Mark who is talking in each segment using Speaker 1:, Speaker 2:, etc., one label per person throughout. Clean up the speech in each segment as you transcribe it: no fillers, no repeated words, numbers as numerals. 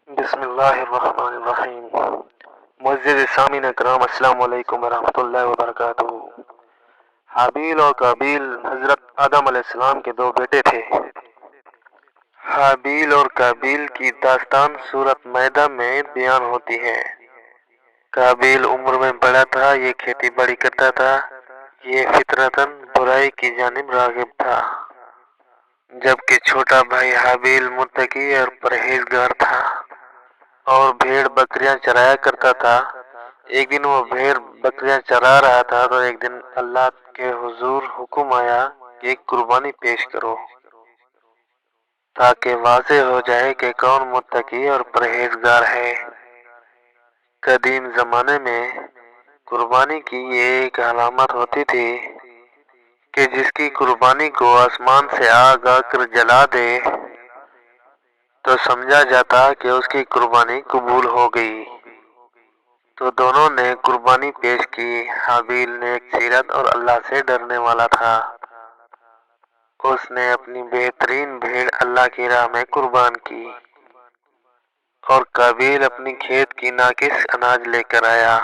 Speaker 1: बिस्मिल्लाहिर्रहमानिर्रहीम। मुअज़्ज़िज़ सामीन इकराम, अस्सलाम वालेकुम वरहमतुल्लाहि वबरकातुहू। हाबील और काबील हजरत आदम अलैहिस्सलाम के दो बेटे थे। हाबील और काबील की दास्तान सूरत मैदा में बयान होती है। काबील उम्र में बड़ा था, ये खेती बाड़ी करता था, ये फितरतन बुराई की जानिब रागिब था, जबकि छोटा भाई हाबील मुत्तकी और परहेजगार था और भेड़ बकरियां चराया करता था। एक दिन वो भेड़ बकरियां चरा रहा था तो एक दिन अल्लाह के हुजूर हुक्म आया कि एक कुर्बानी पेश करो, ताकि वाज़ेह हो जाए कि कौन मुत्तकी और परहेजगार है। कदीम जमाने में कुर्बानी की ये एक अलामत होती थी कि जिसकी कुर्बानी को आसमान से आग आकर जला दे तो समझा जाता कि उसकी कुर्बानी कबूल हो गई। तो दोनों ने कुर्बानी पेश की। हाबील ने एक सीरत और अल्लाह से डरने वाला था। उसने अपनी बेहतरीन भेड़ अल्लाह की राह में कुर्बान की और काबील अपनी खेत की नाकिस अनाज लेकर आया।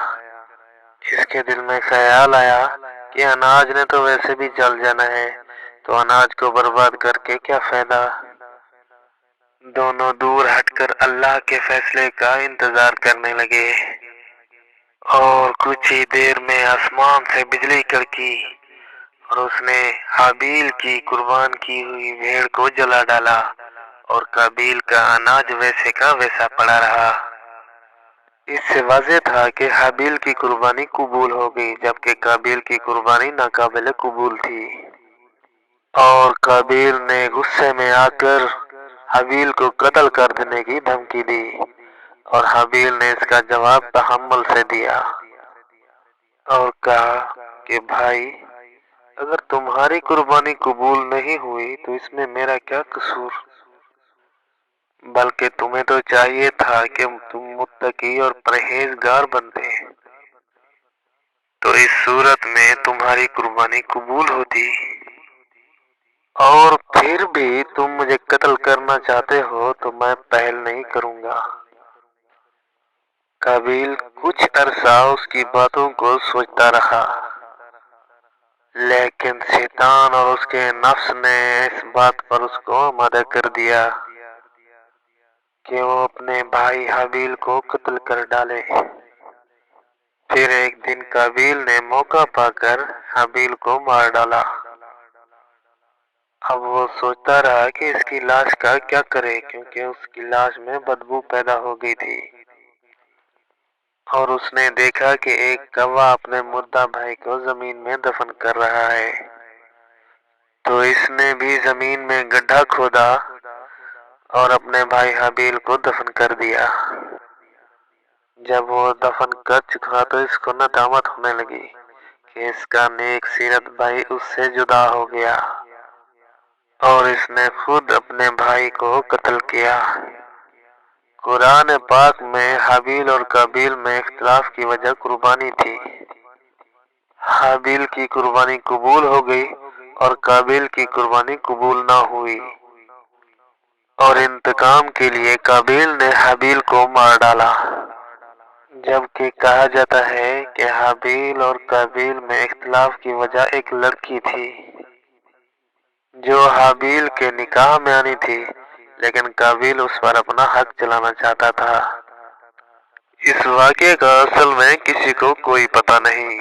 Speaker 1: इसके दिल में ख्याल आया कि अनाज ने तो वैसे भी जल जाना है, तो अनाज को बर्बाद करके क्या फायदा। दोनों दूर हटकर अल्लाह के फैसले का इंतजार करने लगे और कुछ ही देर में आसमान से बिजली कड़की और उसने हाबील की कुर्बान की हुई भेड़ को जला डाला और काबील का अनाज वैसे का वैसा पड़ा रहा। इससे वाज़ेह था कि हाबील की कुर्बानी कबूल हो गई, जबकि काबील की कुर्बानी नाकाबिल कबूल थी। और काबील ने गुस्से में आकर हाबील को कत्ल कर देने की धमकी दी और हाबील ने इसका जवाब तहम्मुल से दिया और कहा कि भाई, अगर तुम्हारी कुर्बानी कबूल नहीं हुई तो इसमें मेरा क्या कसूर, बल्कि तुम्हें तो चाहिए था कि तुम मुत्तकी और परहेजगार बनते, तो इस सूरत में तुम्हारी कुर्बानी कबूल होती। और फिर भी तुम मुझे कत्ल करना चाहते हो तो मैं पहल नहीं करूंगा। काबील कुछ अरसा उसकी बातों को सोचता रहा, लेकिन शैतान और उसके नफ्स ने इस बात पर उसको आमादा कर दिया कि वो अपने भाई हाबील को कत्ल कर डाले। फिर एक दिन काबील ने मौका पाकर हाबील को मार डाला। अब वो सोचता रहा कि इसकी लाश का क्या करे, क्योंकि उसकी लाश में बदबू पैदा हो गई थी और उसने देखा कि एक कौवा अपने मुर्दा भाई को जमीन में दफन कर रहा है। तो इसने भी जमीन में गड्ढा खोदा और अपने भाई हाबील को दफन कर दिया। जब वो दफन कर चुका तो इसको नदामत होने लगी कि इसका नेक सीरत भाई उससे जुदा हो गया और इसने खुद अपने भाई को कत्ल किया। कुरान पाक में हाबील और काबील में इख्तिलाफ की वजह कुर्बानी थी। हाबील की कुर्बानी कबूल हो गई और काबील की कुर्बानी कबूल ना हुई और इंतकाम के लिए काबील ने हाबील को मार डाला। जबकि कहा जाता है कि हाबील और काबील में इख्तिलाफ की वजह एक लड़की थी जो हाबील के निकाह में आनी थी, लेकिन काबील उस पर अपना हक चलाना चाहता था। इस वाक़े का असल में किसी को कोई पता नहीं,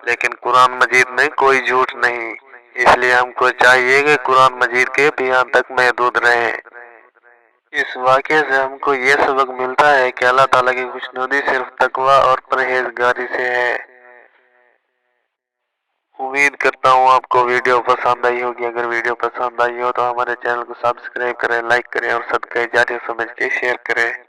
Speaker 1: लेकिन कुरान मजीद में कोई झूठ नहीं, इसलिए हमको चाहिए कि कुरान मजीद के बयान तक महदूद रहें। इस वाक़े से हमको ये सबक मिलता है कि अल्लाह ताला की खुशनुदी सिर्फ तकवा और परहेजगारी से है। उम्मीद करता हूँ आपको वीडियो पसंद आई होगी। अगर वीडियो पसंद आई हो तो हमारे चैनल को सब्सक्राइब करें, लाइक करें और सदका जारिया समझ के शेयर करें।